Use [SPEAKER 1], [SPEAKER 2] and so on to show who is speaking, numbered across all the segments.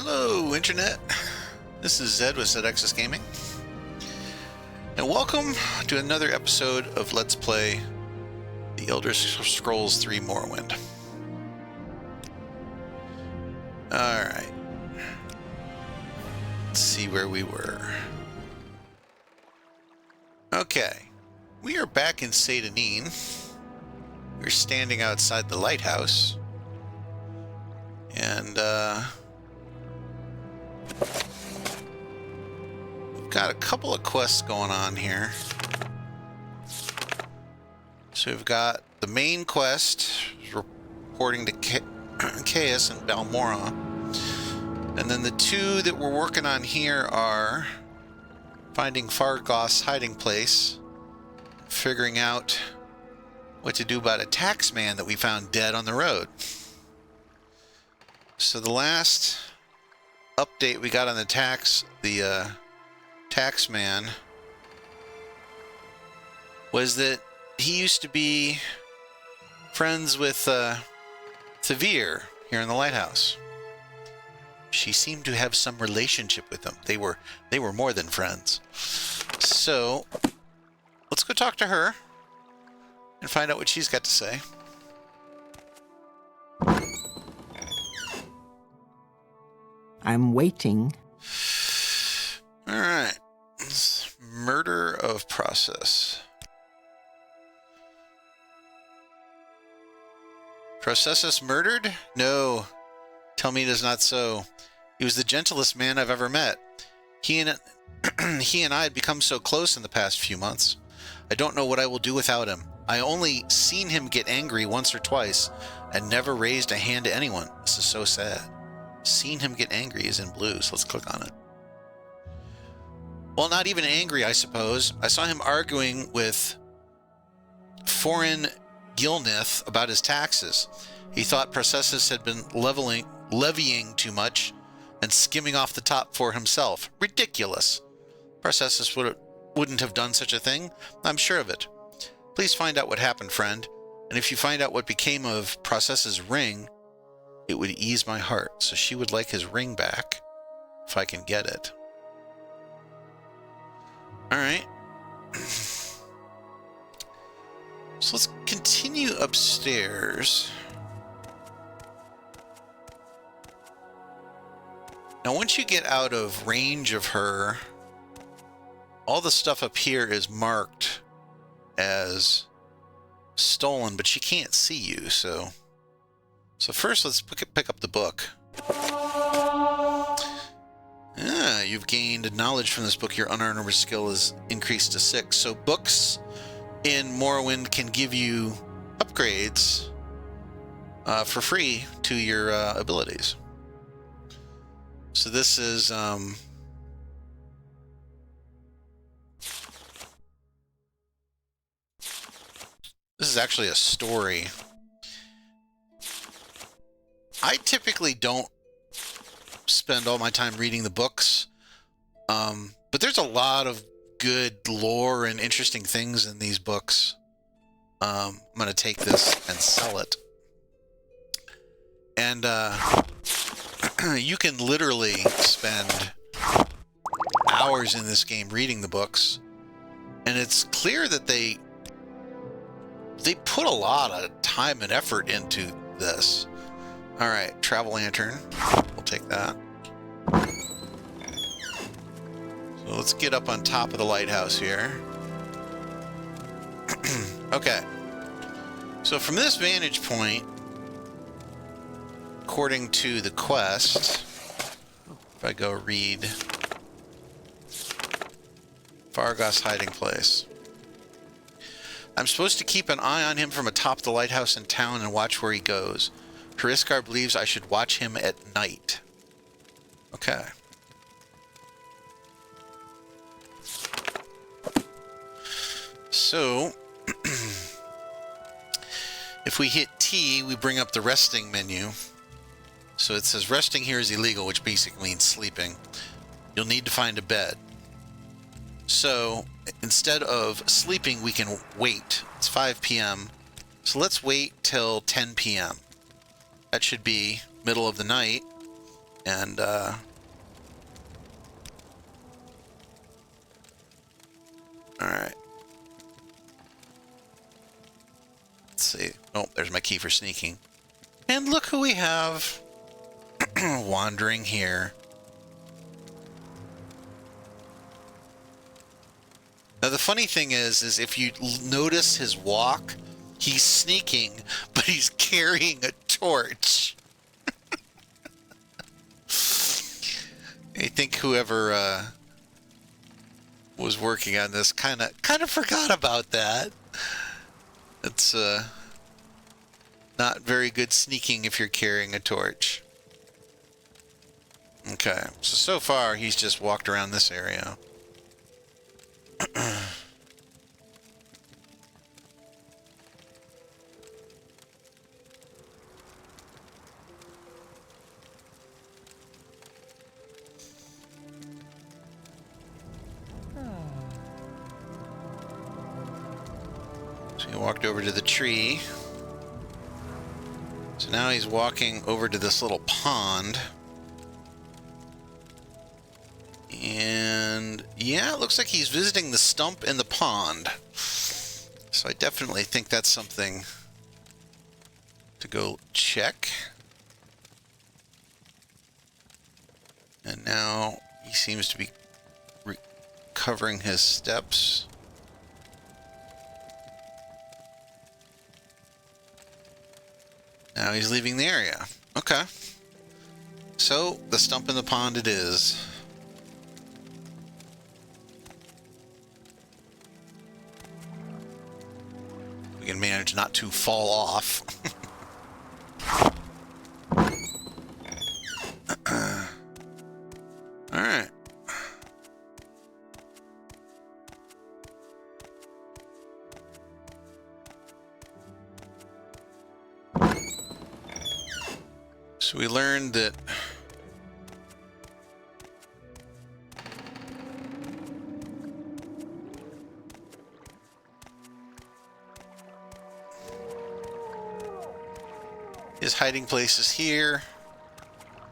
[SPEAKER 1] Hello, Internet. This is Zed with ZXS Gaming. And welcome to another episode of Let's Play The Elder Scrolls 3 Morrowind. Alright. Let's see where we were. Okay. We are back in Seyda, Neen. We're standing outside the lighthouse. And, we've got a couple of quests going on here. So we've got the main quest, reporting to Chaos and Balmora. And then the two that we're working on here are finding Fargoth's hiding place, figuring out what to do about a taxman that we found dead on the road. So the last update we got on the taxman was that he used to be friends with Thavir here in the lighthouse. She seemed to have some relationship with him. They were more than friends. So let's go talk to her and find out what she's got to say.
[SPEAKER 2] I'm waiting.
[SPEAKER 1] All right. Murder of Process. Processus murdered? No. Tell me it is not so. He was the gentlest man I've ever met. He and I had become so close in the past few months. I don't know what I will do without him. I only seen him get angry once or twice and never raised a hand to anyone. This is so sad. Seen him get angry is in blue, so let's click on it. Well, not even angry, I suppose. I saw him arguing with foreign Gilnith about his taxes. He thought Processus had been levying too much and skimming off the top for himself. Ridiculous. Processus wouldn't have done such a thing. I'm sure of it. Please find out what happened, friend. And if you find out what became of Processus' ring, it would ease my heart. So she would like his ring back, if I can get it. All right. So let's continue upstairs. Now, once you get out of range of her, all the stuff up here is marked as stolen, but she can't see you, so first, let's pick up the book. You've gained knowledge from this book. Your unearned skill is increased to 6. So books in Morrowind can give you upgrades for free to your abilities. So this is... this is actually a story. I typically don't spend all my time reading the books, but there's a lot of good lore and interesting things in these books. I'm going to take this and sell it. And you can literally spend hours in this game reading the books, and it's clear that they put a lot of time and effort into this. All right, travel lantern. We'll take that. So let's get up on top of the lighthouse here. Okay. So from this vantage point, according to the quest, if I go read Fargoth's hiding place, I'm supposed to keep an eye on him from atop the lighthouse in town and watch where he goes. Hariskar believes I should watch him at night. Okay. So, if we hit T, we bring up the resting menu. So it says resting here is illegal, which basically means sleeping. You'll need to find a bed. So instead of sleeping, we can wait. It's 5 p.m. So let's wait till 10 p.m. That should be middle of the night. And, alright. Let's see. Oh, there's my key for sneaking. And look who we have wandering here. Now, the funny thing is if you notice his walk, he's sneaking, but he's carrying a torch. I think whoever was working on this kind of forgot about that. It's not very good sneaking if you're carrying a torch. Okay, so far he's just walked around this area. So he walked over to the tree. So now he's walking over to this little pond. And yeah, it looks like he's visiting the stump in the pond. So I definitely think that's something to go check. And now he seems to be recovering his steps. Now he's leaving the area. Okay. So the stump in the pond it is. We can manage not to fall off. All right. So we learned that his hiding place is here,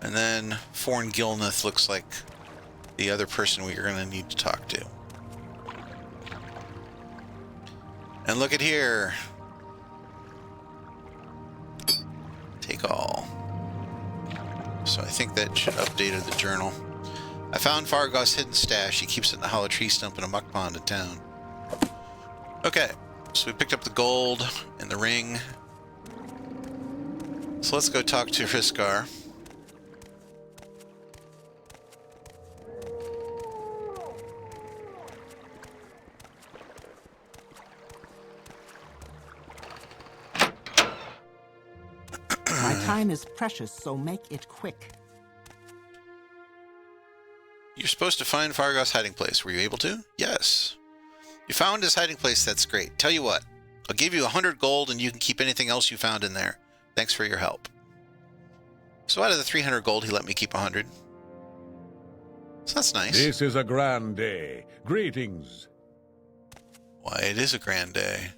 [SPEAKER 1] and then Foreign Gilneth looks like the other person we are going to need to talk to. And look at here. Take all. So I think that should update the journal. I found Fargoth's hidden stash. He keeps it in a hollow tree stump in a muck pond in town. Okay, so we picked up the gold and the ring. So let's go talk to Hriskar.
[SPEAKER 2] My time is precious, so make it quick.
[SPEAKER 1] You're supposed to find Fargoth's hiding place. Were you able to? Yes. You found his hiding place. That's great. Tell you what, I'll give you 100 gold and you can keep anything else you found in there. Thanks for your help. So out of the 300 gold, he let me keep 100. So that's nice.
[SPEAKER 3] This is a grand day. Greetings.
[SPEAKER 1] Why, it is a grand day.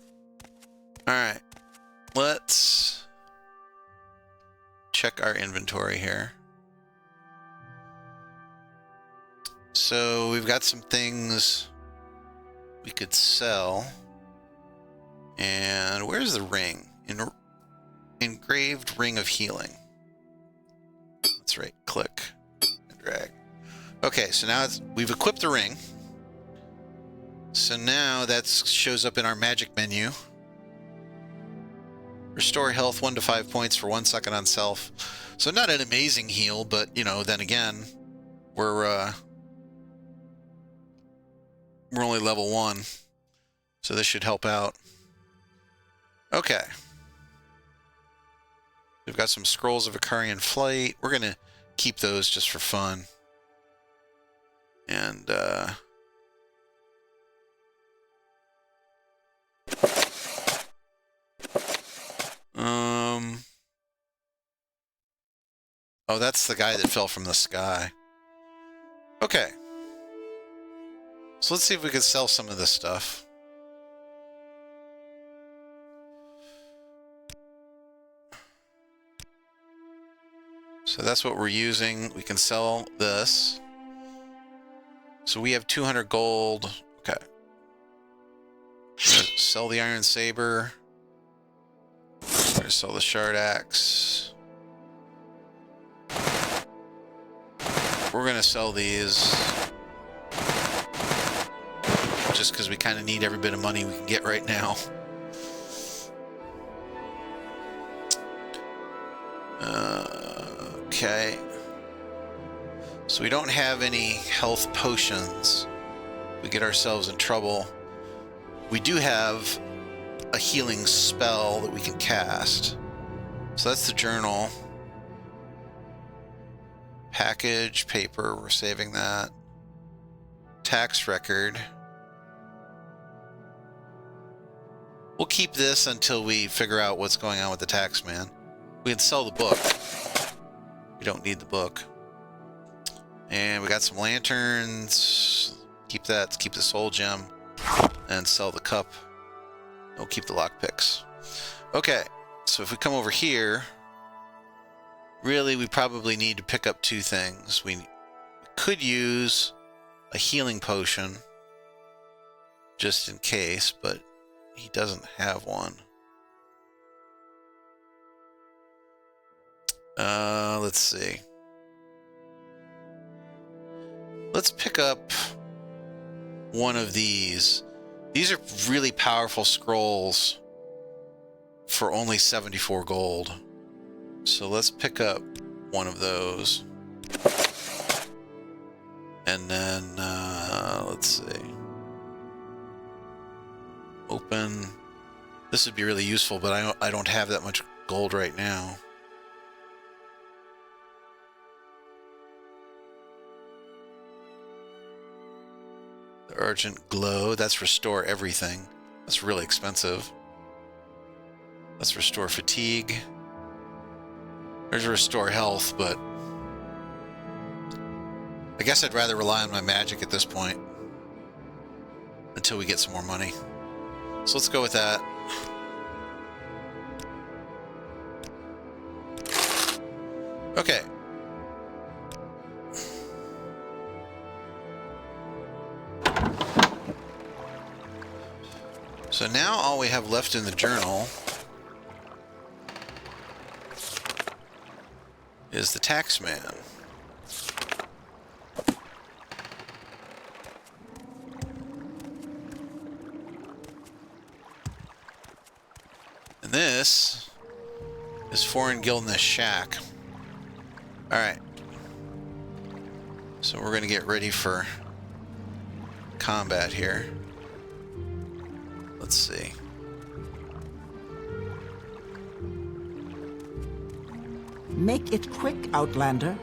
[SPEAKER 1] All right. Let's check our inventory here. So we've got some things we could sell. And where's the ring? Engraved Ring of Healing. That's right. Click and drag. Okay, so now we've equipped the ring. So now that shows up in our magic menu. Restore health 1 to 5 points for 1 second on self. So not an amazing heal, but you know, then again, we're only level 1, so this should help out. Okay. We've got some Scrolls of Icarian Flight. We're going to keep those just for fun. And, oh, that's the guy that fell from the sky. Okay. So let's see if we can sell some of this stuff. So So that's what we're using. We can sell this. So we have 200 gold. Okay. Sell the iron saber. We're gonna sell the shard axe. We're gonna sell these just because we kind of need every bit of money we can get right now. Okay. So we don't have any health potions. We get ourselves in trouble. We do have a healing spell that we can cast. So that's the journal. Package, paper, we're saving that. Tax record. We'll keep this until we figure out what's going on with the tax man. We can sell the book. We don't need the book. And we got some lanterns. Keep that. Keep the soul gem. And sell the cup. We'll keep the lockpicks. Okay. So if we come over here, really we probably need to pick up two things. We could use a healing potion just in case, but he doesn't have one. Let's see. Let's pick up one of these. These are really powerful scrolls for only 74 gold. So let's pick up one of those. And then, let's see. Open. This would be really useful, but I don't have that much gold right now. The Urgent Glow. That's restore everything. That's really expensive. Let's restore fatigue. There's restore health, but I guess I'd rather rely on my magic at this point until we get some more money. So let's go with that. Okay. So now all we have left in the journal is the tax man. And this is Foreign Guildness Shack. Alright. So we're going to get ready for combat here. Let's see.
[SPEAKER 2] Make it quick, Outlander.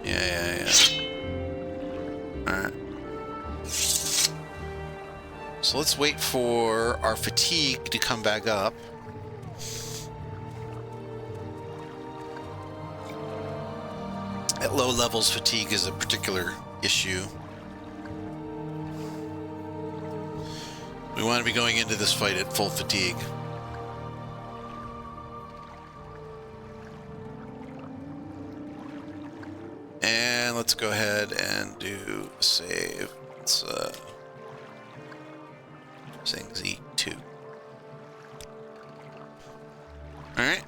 [SPEAKER 1] Yeah. Alright. So let's wait for our fatigue to come back up. At low levels, fatigue is a particular issue. We want to be going into this fight at full fatigue. And let's go ahead and do a save. Let's saying Z2. Alright.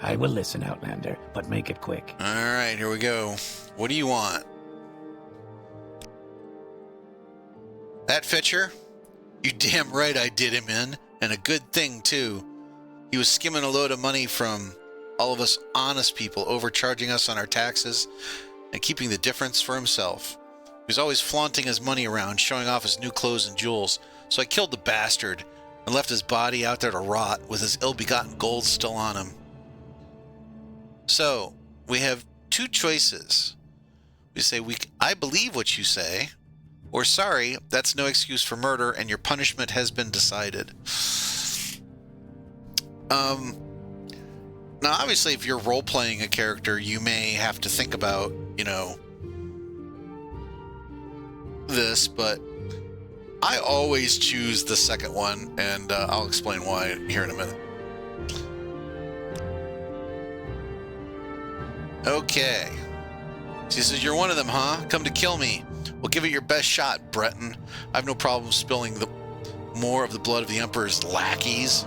[SPEAKER 4] I will listen, Outlander, but make it quick.
[SPEAKER 1] Alright, here we go. What do you want? That Fitcher? You damn right I did him in, and a good thing too. He was skimming a load of money from all of us honest people, overcharging us on our taxes and keeping the difference for himself. He was always flaunting his money around, showing off his new clothes and jewels. So I killed the bastard and left his body out there to rot with his ill-begotten gold still on him. So, we have two choices. We say, I believe what you say, or sorry, that's no excuse for murder and your punishment has been decided. Now, obviously, if you're role-playing a character, you may have to think about, this, but I always choose the second one, and I'll explain why here in a minute. Okay. She says, you're one of them, huh? Come to kill me. Well, give it your best shot, Breton. I have no problem spilling more of the blood of the Emperor's lackeys.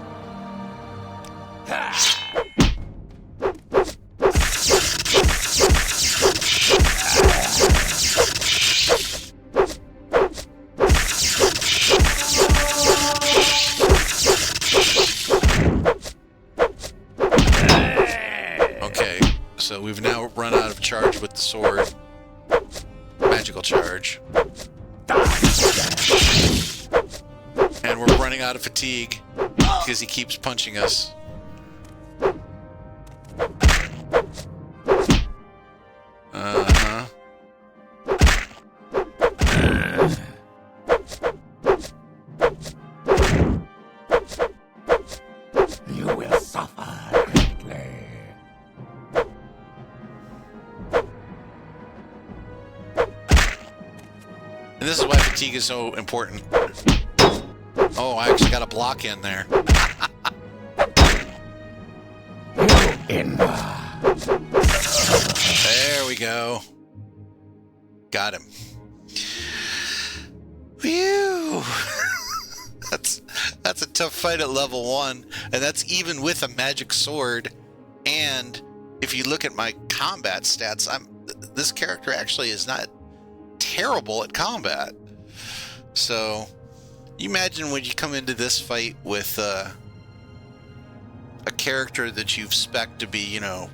[SPEAKER 1] Okay, so we've now run out of charge with the sword. Magical charge. And we're running out of fatigue because he keeps punching us. Uh-huh.
[SPEAKER 4] You will suffer greatly.
[SPEAKER 1] And this is why fatigue is so important. Oh, I actually got a block in there. There we go. Got him. Phew. That's a tough fight at level 1, and that's even with a magic sword. And if you look at my combat stats, this character actually is not terrible at combat. So you imagine when you come into this fight with a character that you've spec'd to be, you know,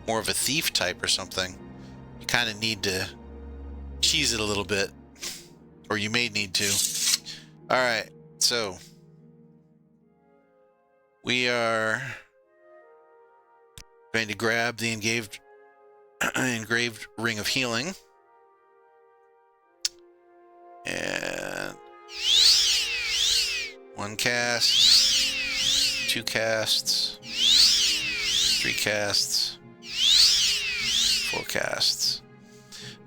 [SPEAKER 1] more of a thief type or something, you kind of need to cheese it a little bit, or you may need to. All right, so we are going to grab the engraved ring of healing. And 1 cast, 2 casts, 3 casts, 4 casts.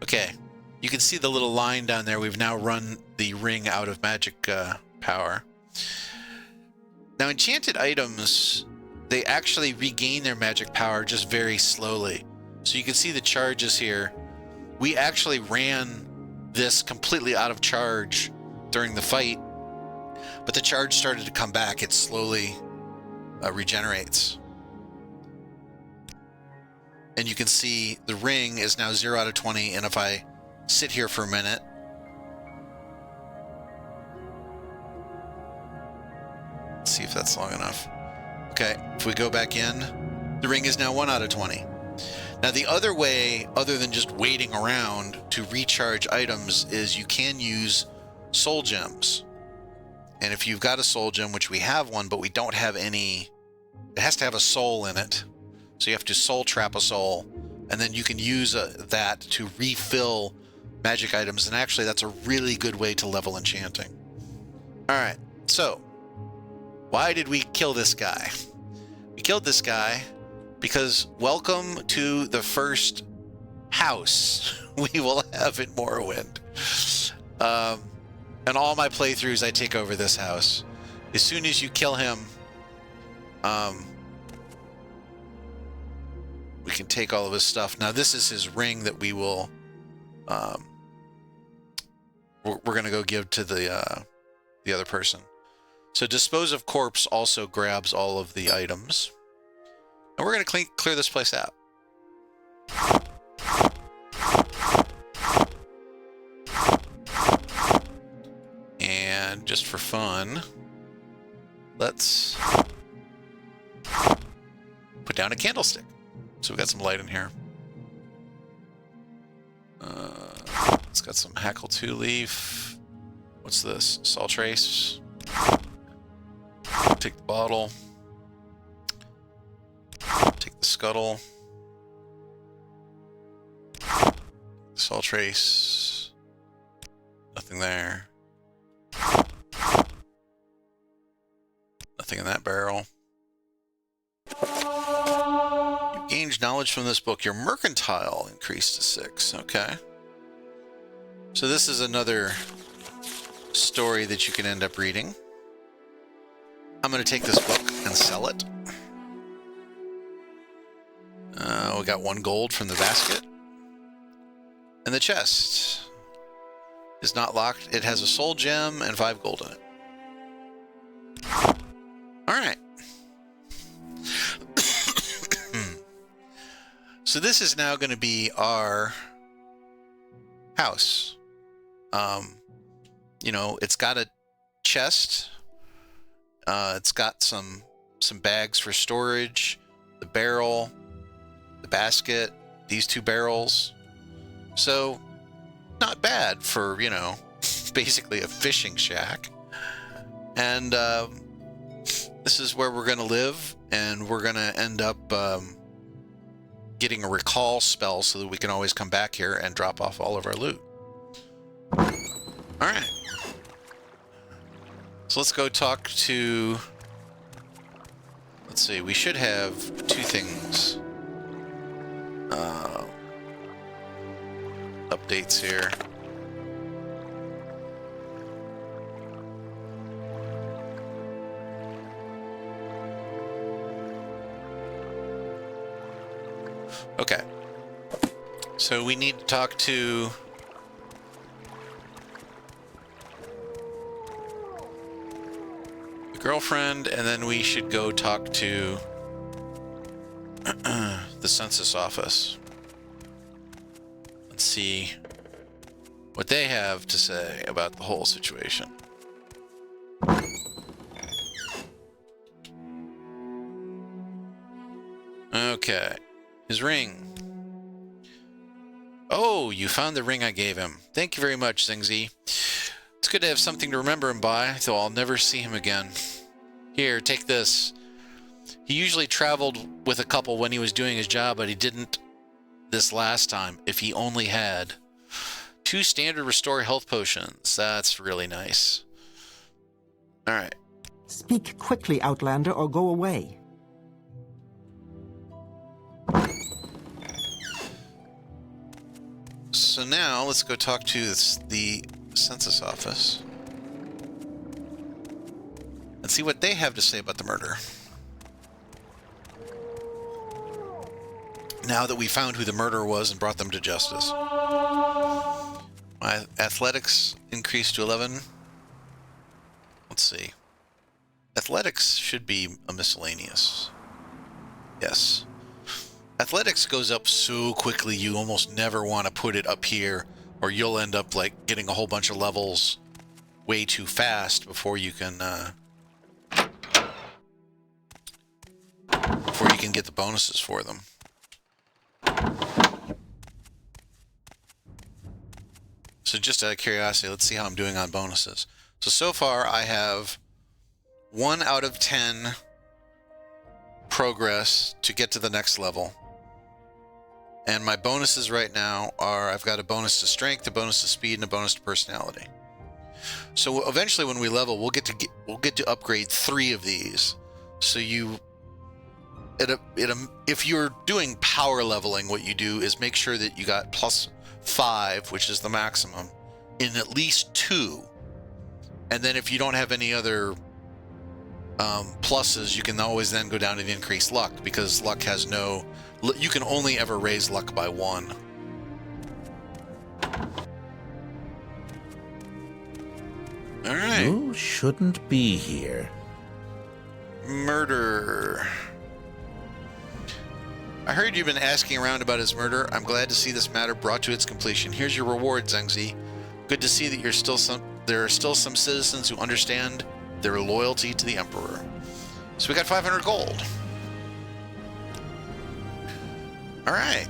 [SPEAKER 1] Okay, you can see the little line down there. We've now run the ring out of magic power. Now, enchanted items, they actually regain their magic power just very slowly. So you can see the charges here. We actually ran this completely out of charge during the fight, but the charge started to come back. It slowly regenerates. And you can see the ring is now 0 out of 20, and if I sit here for a minute, let's see if that's long enough. Okay, if we go back in, the ring is now 1 out of 20. Now, the other way, other than just waiting around to recharge items, is you can use soul gems. And if you've got a soul gem, which we have one, but we don't have any, it has to have a soul in it. So you have to soul trap a soul, and then you can use that to refill magic items. And actually, that's a really good way to level enchanting. All right, so why did we kill this guy? We killed this guy because welcome to the first house we will have in Morrowind. And all my playthroughs, I take over this house. As soon as you kill him, we can take all of his stuff. Now, this is his ring that we will, we're going to go give to the other person. So dispose of corpse also grabs all of the items. And we're going to clear this place out. And just for fun, let's put down a candlestick. So we got some light in here. It's got some hackle 2 leaf. What's this? Salt trace. Take the bottle. Take the scuttle. Salt trace. Nothing there. Nothing in that barrel. You gained knowledge from this book. Your mercantile increased to 6. Okay. So this is another story that you can end up reading. I'm going to take this book and sell it. We got 1 gold from the basket. And the chest is not locked. It has a soul gem and 5 gold in it. All right. So this is now going to be our house. You know, it's got a chest. It's got some bags for storage, the barrel, the basket, these 2 barrels. So not bad for, you know, basically a fishing shack. And this is where we're going to live, and we're going to end up getting a recall spell so that we can always come back here and drop off all of our loot. All right. So let's go talk to... Let's see, we should have 2 things. Updates here. Okay. So we need to talk to... the girlfriend, and then we should go talk to the census office. Let's see what they have to say about the whole situation. Okay. His ring. Oh, you found the ring I gave him. Thank you very much, Zingzi. It's good to have something to remember him by, though I'll never see him again. Here, take this. He usually traveled with a couple when he was doing his job, but he didn't this last time. If he only had. 2 standard restore health potions. That's really nice. Alright.
[SPEAKER 2] Speak quickly, Outlander, or go away.
[SPEAKER 1] So now, let's go talk to the census office and see what they have to say about the murder. Now that we found who the murderer was and brought them to justice. My athletics increased to 11. Let's see. Athletics should be a miscellaneous. Yes. Athletics goes up so quickly you almost never want to put it up here, or you'll end up like getting a whole bunch of levels way too fast before you can get the bonuses for them. So just out of curiosity, let's see how I'm doing on bonuses. So far I have 1 out of 10 progress to get to the next level. And my bonuses right now are, I've got a bonus to strength, a bonus to speed, and a bonus to personality. So eventually when we level, we'll get to upgrade 3 of these. So if you're doing power leveling, what you do is make sure that you got +5, which is the maximum, in at least 2. And then if you don't have any other pluses, you can always then go down to the increased luck, because luck has no... You can only ever raise luck by 1. All right.
[SPEAKER 4] You shouldn't be here.
[SPEAKER 1] Murder. I heard you've been asking around about his murder. I'm glad to see this matter brought to its completion. Here's your reward, Zengzi. Good to see that there are still some citizens who understand their loyalty to the Emperor. So we got 500 gold. All right.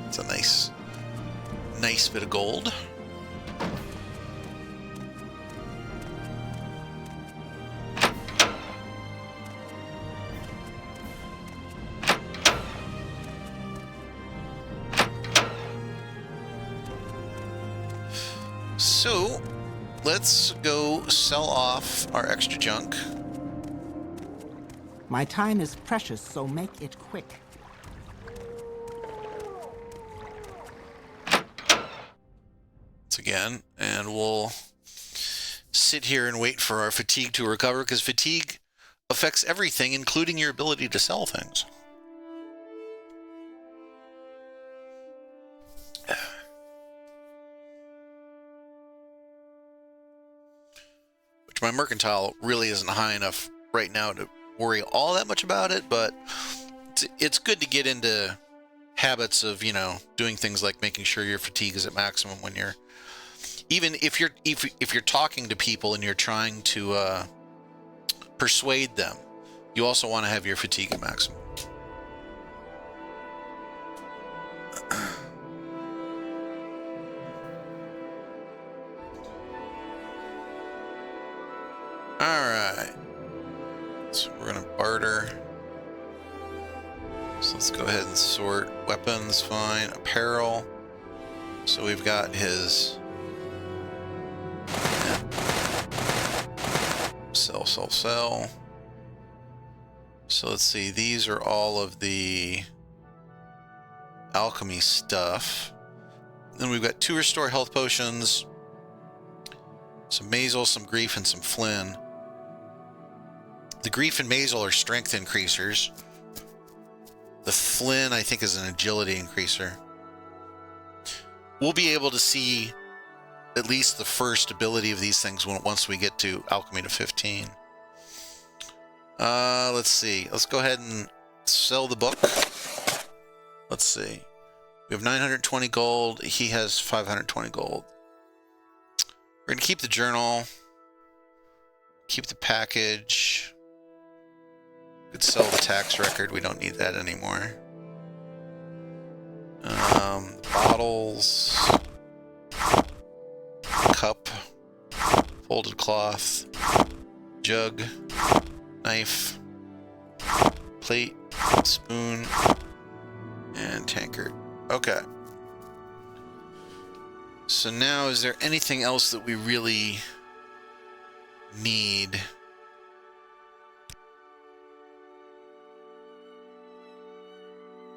[SPEAKER 1] It's a nice bit of gold. So, let's go sell off our extra junk.
[SPEAKER 2] My time is precious, so make it quick.
[SPEAKER 1] Once again, and we'll sit here and wait for our fatigue to recover, because fatigue affects everything, including your ability to sell things. My mercantile really isn't high enough right now to worry all that much about it, but it's good to get into habits of, you know, doing things like making sure your fatigue is at maximum when you're, even if you're talking to people and you're trying to persuade them, you also want to have your fatigue at maximum. Alright. So we're going to barter. So let's go ahead and sort. Weapons, fine. Apparel. So we've got his... Sell, sell, sell. So let's see. These are all of the alchemy stuff. Then we've got 2 restore health potions, some Mazel, some Grief, and some Flynn. The Grief and Mazel are strength increasers. The Flynn, I think, is an agility increaser. We'll be able to see at least the first ability of these things once we get to Alchemy to 15. Let's see. Let's go ahead and sell the book. Let's see. We have 920 gold. He has 520 gold. We're going to keep the journal. Keep the package. Could sell the tax record. We don't need that anymore. Bottles. Cup. Folded cloth. Jug. Knife. Plate. Spoon. And tankard. Okay. So now, is there anything else that we really need?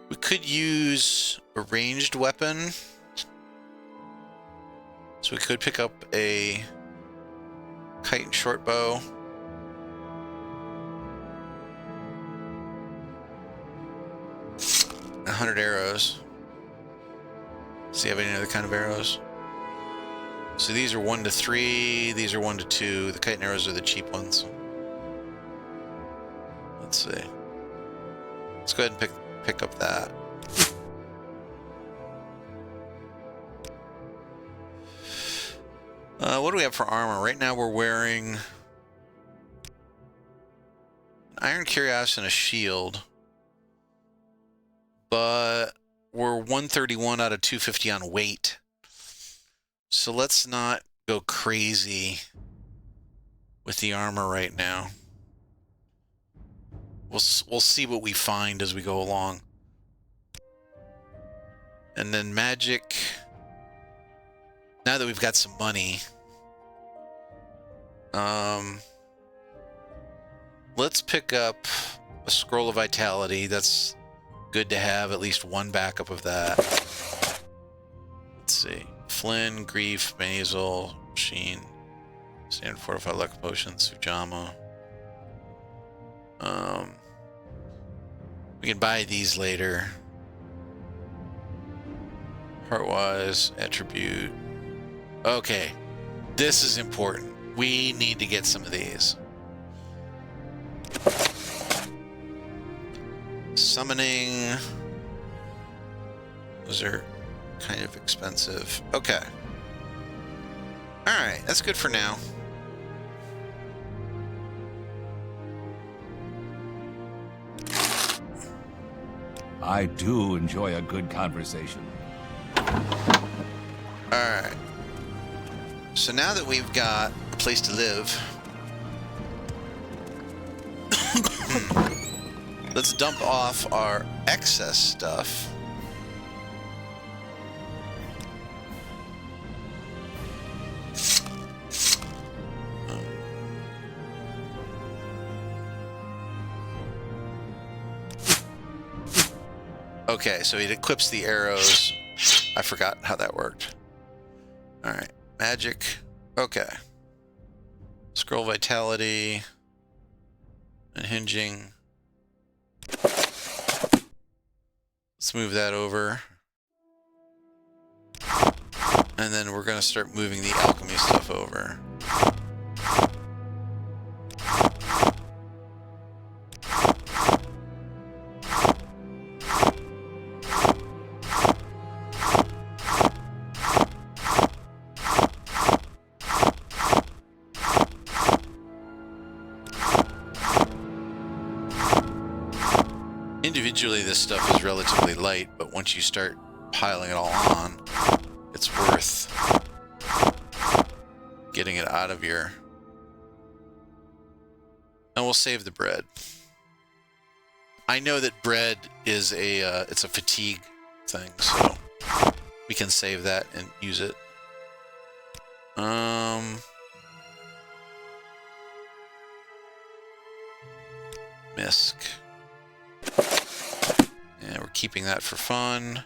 [SPEAKER 1] We could use a ranged weapon. So we could pick up a kite and short bow. A 100 arrows. Does he have any other kind of arrows? So these are 1 to 3. These are 1 to 2. The kite and arrows are the cheap ones. Let's see. Let's go ahead and pick up that. What do we have for armor? Right now we're wearing an iron cuirass and a shield, but we're 131 out of 250 on weight. So let's not go crazy with the armor right now. We'll see what we find as we go along. And then magic. Now that we've got some money, let's pick up a scroll of vitality. That's good to have at least one backup of that. Let's see. Flynn, Grief, Mazel, Sheen, Standard Fortified Luck Potion, Sujama. We can buy these later. Heartwise, attribute. Okay, this is important. We need to get some of these. Summoning. Those are kind of expensive. Okay. Alright, that's good for now.
[SPEAKER 3] I do enjoy a good conversation.
[SPEAKER 1] Alright. So now that we've got a place to live, let's dump off our excess stuff. Okay, so it equips the arrows. I forgot how that worked. Alright, magic. Okay. Scroll vitality. Unhinging. Let's move that over. And then we're going to start moving the alchemy stuff over. individually this stuff is relatively light, but once you start piling it all on, it's worth getting it out of your... And we'll save the bread. I know that bread is it's a fatigue thing, so we can save that and use it. Misc. Yeah, we're keeping that for fun.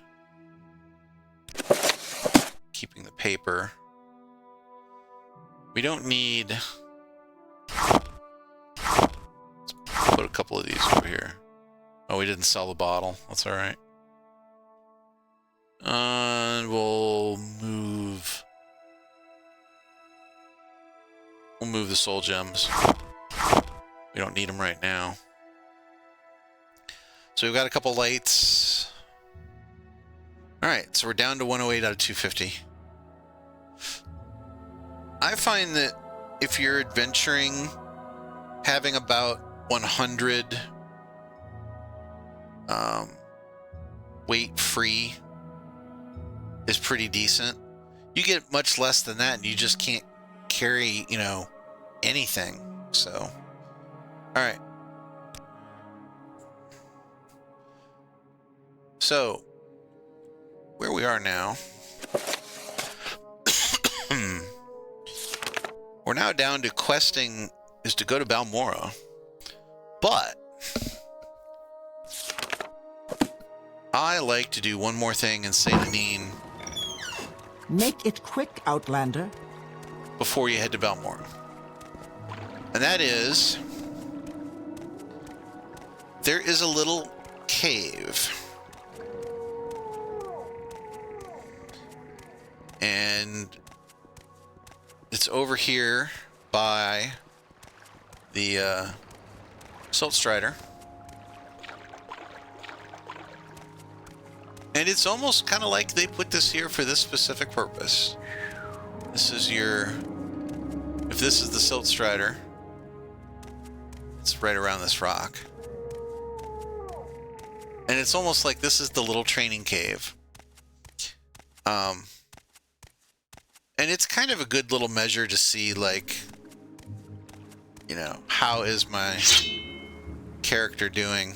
[SPEAKER 1] Keeping the paper. We don't need... Let's put a couple of these over here. Oh, we didn't sell the bottle. That's all right. And we'll move... We'll move the soul gems. We don't need them right now. So we've got a couple lights. Alright, so we're down to 108 out of 250. I find that if you're adventuring, having about 100 weight free is pretty decent. You get much less than that and you just can't carry, you know, anything. So, alright. So, where we are now, we're now down to questing is to go to Balmora, but I like to do one more thing and say to Neen,
[SPEAKER 2] Make it quick, Outlander.
[SPEAKER 1] before you head to Balmora. And that is, there is a little cave. And it's over here by the Salt Strider. And it's almost kind of like they put this here for this specific purpose. This is your... If this is the Silt Strider, it's right around this rock. And it's almost like this is the little training cave. And it's kind of a good little measure to see, like, you know, how is my character doing?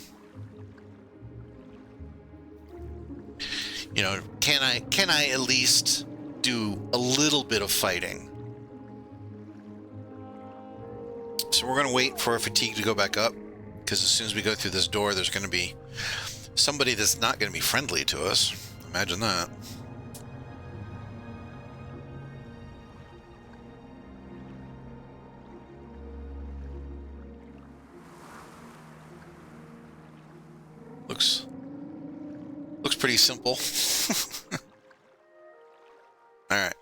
[SPEAKER 1] You know, can I at least do a little bit of fighting? So we're going to wait for our fatigue to go back up, because as soon as we go through this door, there's going to be somebody that's not going to be friendly to us. Imagine that. Looks pretty simple. Alright,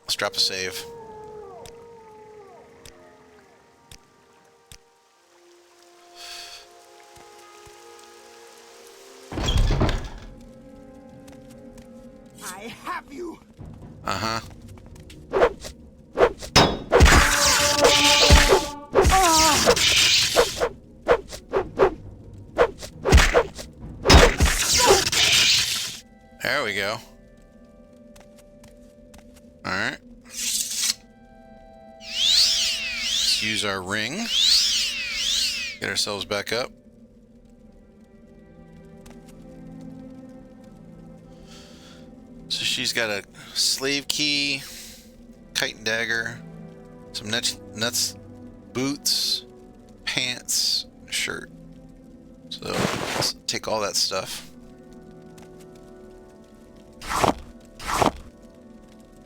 [SPEAKER 1] let's drop a save.
[SPEAKER 2] I have you.
[SPEAKER 1] Uh-huh. There we go. Alright. Let's use our ring. Get ourselves back up. So she's got a slave key, kite and dagger, some nuts, boots, pants, a shirt. So let's take all that stuff.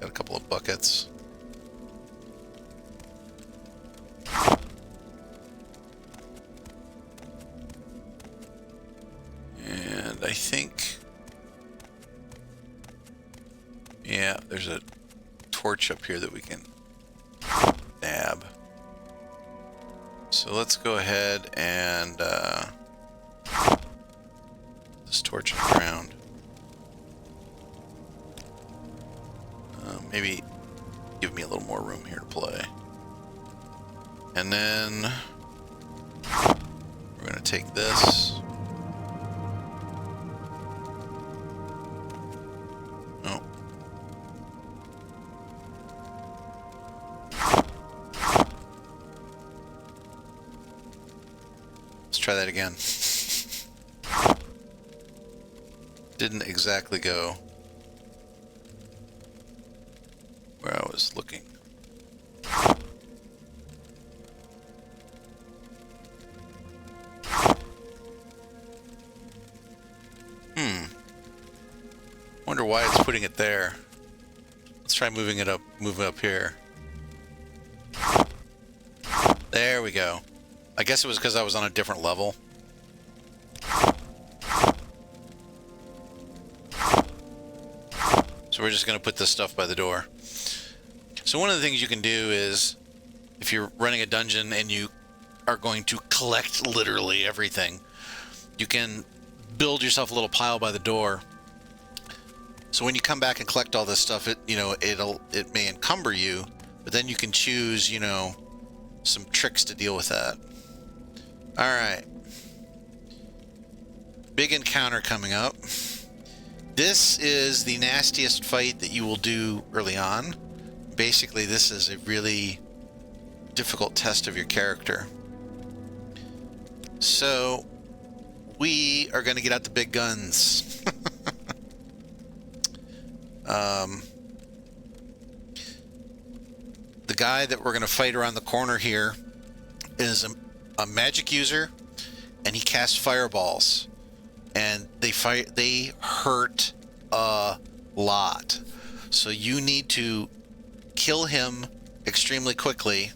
[SPEAKER 1] Got a couple of buckets. And I think, yeah, there's a torch up here that we can nab. So let's go ahead and this torch on the ground. Maybe give me a little more room here to play. And then we're going to take this. try that again. Didn't exactly go where I was looking. Wonder why it's putting it there. Let's try moving it up here. There we go. I guess it was because I was on a different level. So we're just going to put this stuff by the door. So one of the things you can do is, if you're running a dungeon and you are going to collect literally everything, you can build yourself a little pile by the door. So when you come back and collect all this stuff, it may encumber you, but then you can choose, some tricks to deal with that. All right. Big encounter coming up. This is the nastiest fight that you will do early on. Basically, this is a really difficult test of your character. So, we are going to get out the big guns. The guy that we're going to fight around the corner here is a magic user, and he casts fireballs. And they hurt a lot. So you need to kill him extremely quickly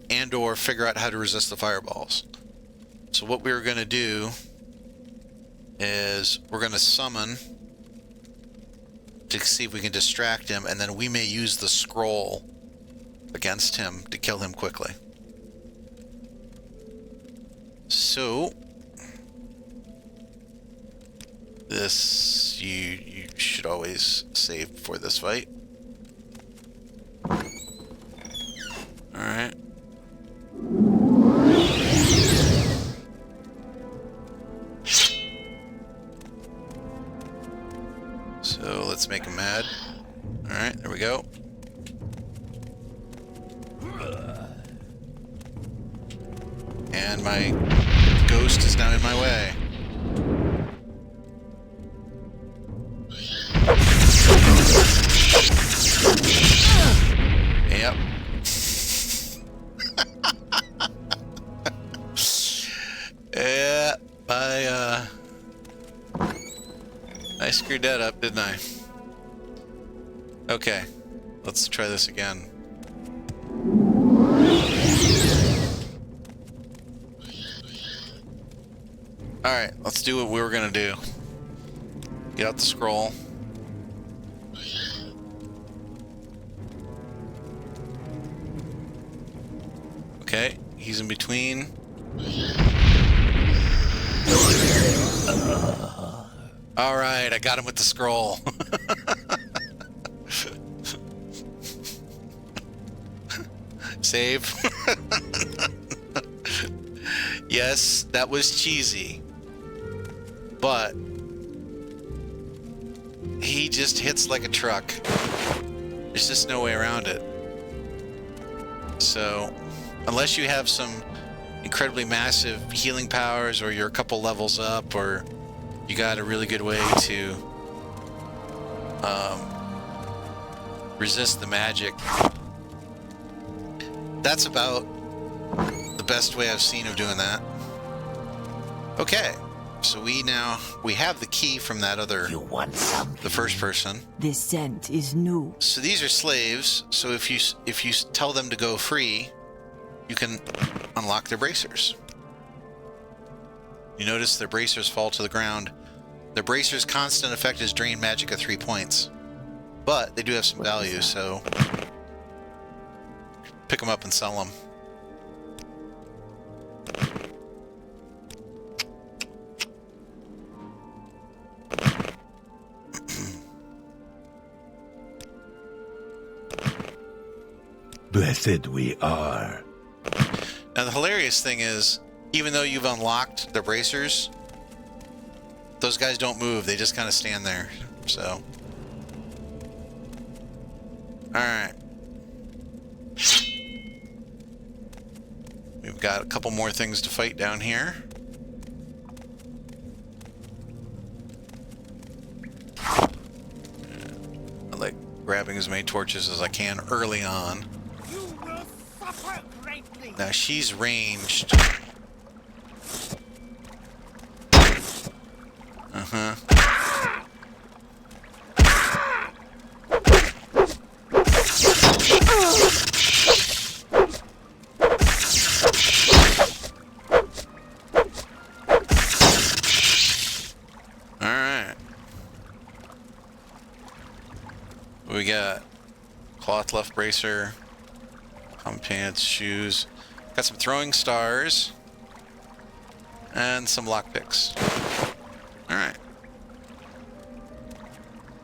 [SPEAKER 1] and or figure out how to resist the fireballs. So what we're going to do is we're going to summon to see if we can distract him, and then we may use the scroll against him to kill him quickly. So this you should always save before this fight. Alright. So let's make him mad. Alright, there we go. And my ghost is now in my way. Yep. Yeah, I screwed that up, didn't I? Okay, let's try this again. Alright, let's do what we were gonna do. Get out the scroll. Okay, he's in between. Alright, I got him with the scroll. Save. Yes, that was cheesy. But he just hits like a truck. There's just no way around it. So, unless you have some incredibly massive healing powers, or you're a couple levels up, or you got a really good way to resist the magic, that's about the best way I've seen of doing that. Okay, so we have the key from that other,
[SPEAKER 2] You want something?
[SPEAKER 1] the first person.
[SPEAKER 2] This scent is new.
[SPEAKER 1] So these are slaves. So if you tell them to go free, you can unlock their bracers. You notice their bracers fall to the ground. Their bracers' constant effect is drain magic at 3 points, but they do have some value. So pick them up and sell them.
[SPEAKER 4] Blessed we are.
[SPEAKER 1] Now the hilarious thing is, even though you've unlocked the bracers, those guys don't move. They just kind of stand there. So, alright. We've got a couple more things to fight down here. grabbing as many torches as I can early on.
[SPEAKER 2] You will suffer greatly.
[SPEAKER 1] Now she's ranged. Uh-huh. Alright. We got cloth left bracer, pump pants, shoes. Got some throwing stars. And some lockpicks. Alright.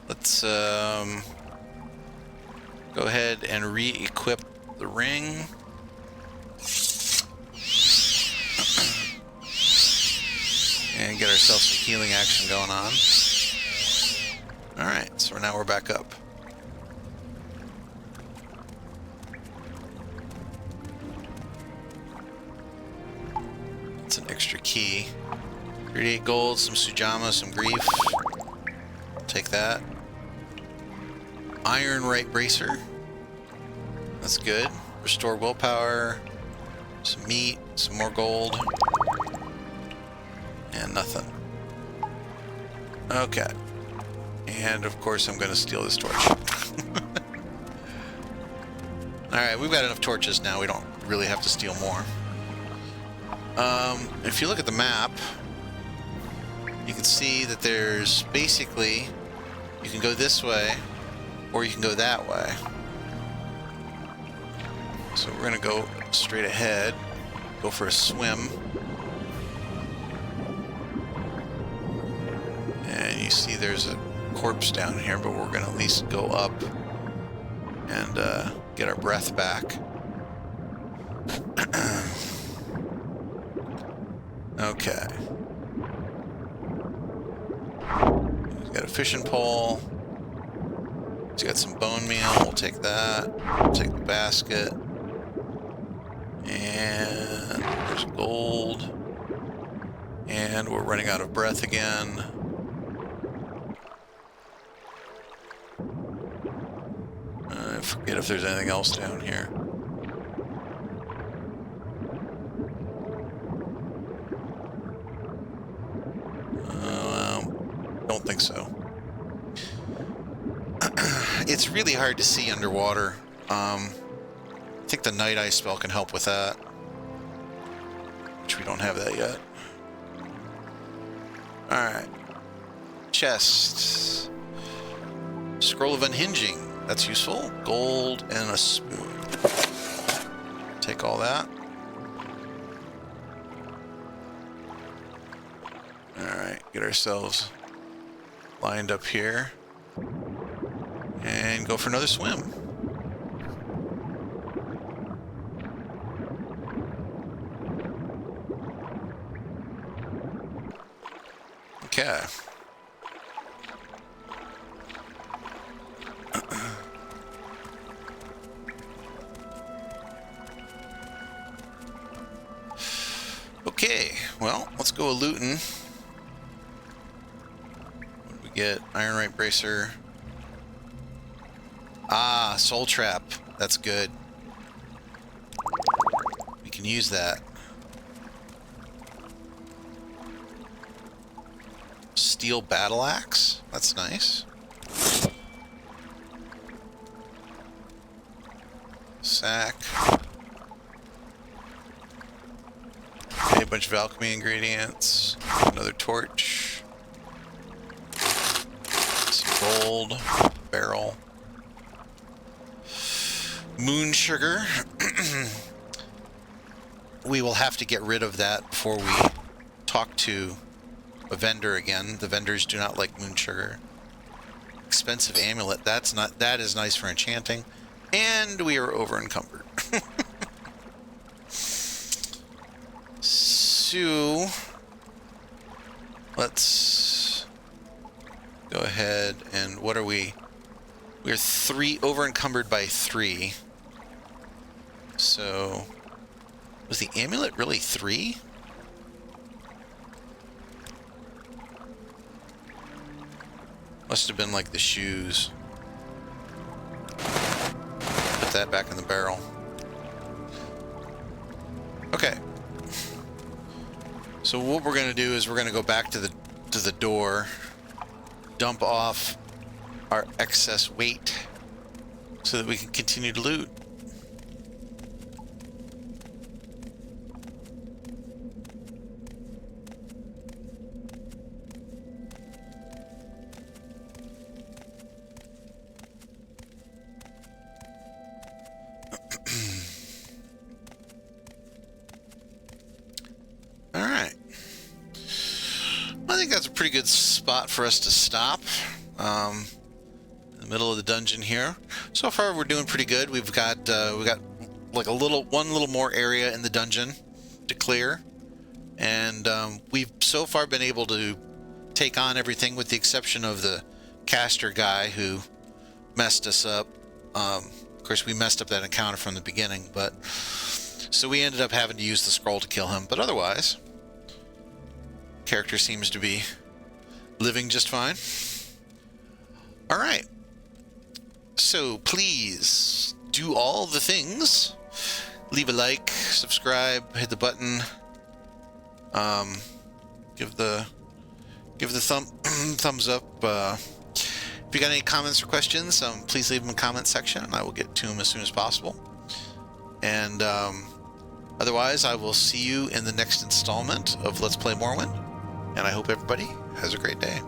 [SPEAKER 1] Let's go ahead and re-equip the ring. And get ourselves some healing action going on. Alright, so now we're back up. That's an extra key. 38 gold, some Sujama, some grief. Take that. Iron right bracer. That's good. Restore willpower. Some meat, some more gold. And nothing. Okay. And of course I'm going to steal this torch. Alright, we've got enough torches now. We don't really have to steal more. If you look at the map, you can see that there's basically, you can go this way or you can go that way. So we're going to go straight ahead, go for a swim. And you see there's a corpse down here, but we're going to at least go up and get our breath back. Okay. He's got a fishing pole. He's got some bone meal. We'll take that. We'll take the basket. And there's gold. And we're running out of breath again. I forget if there's anything else down here. Don't think so. It's really hard to see underwater. I think the night eye spell can help with that, which we don't have that yet. Alright. Chest. Scroll of Unhinging. That's useful. Gold and a spoon. Take all that. Alright, get ourselves lined up here. And go for another swim. Okay. Okay, well, let's go looting. What did we get? Iron right bracer. Ah, soul trap. That's good. We can use that. Steel battle axe. That's nice. Sack. Okay, a bunch of alchemy ingredients. Another torch. Some gold. Barrel. Moon sugar. We will have to get rid of that before we talk to a vendor again. The vendors do not like moon sugar. Expensive amulet. That is nice for enchanting. And we are over encumbered. So let's go ahead and what are we? We're over encumbered by 3. So was the amulet really 3? Must have been like the shoes. that back in the barrel. Okay. So what we're going to do is we're going to go back to the door, dump off our excess weight so that we can continue to loot. All right. I think that's a pretty good spot for us to stop. In the middle of the dungeon here. So far, we're doing pretty good. We got like one little more area in the dungeon to clear, and we've so far been able to take on everything with the exception of the caster guy who messed us up. Of course, we messed up that encounter from the beginning, but so we ended up having to use the scroll to kill him. But otherwise, character seems to be living just fine. All right. So please do all the things. Leave a like, subscribe, hit the button. Give the thumbs up. If you got any comments or questions, please leave them in the comment section, and I will get to them as soon as possible. And otherwise, I will see you in the next installment of Let's Play Morrowind. And I hope everybody has a great day.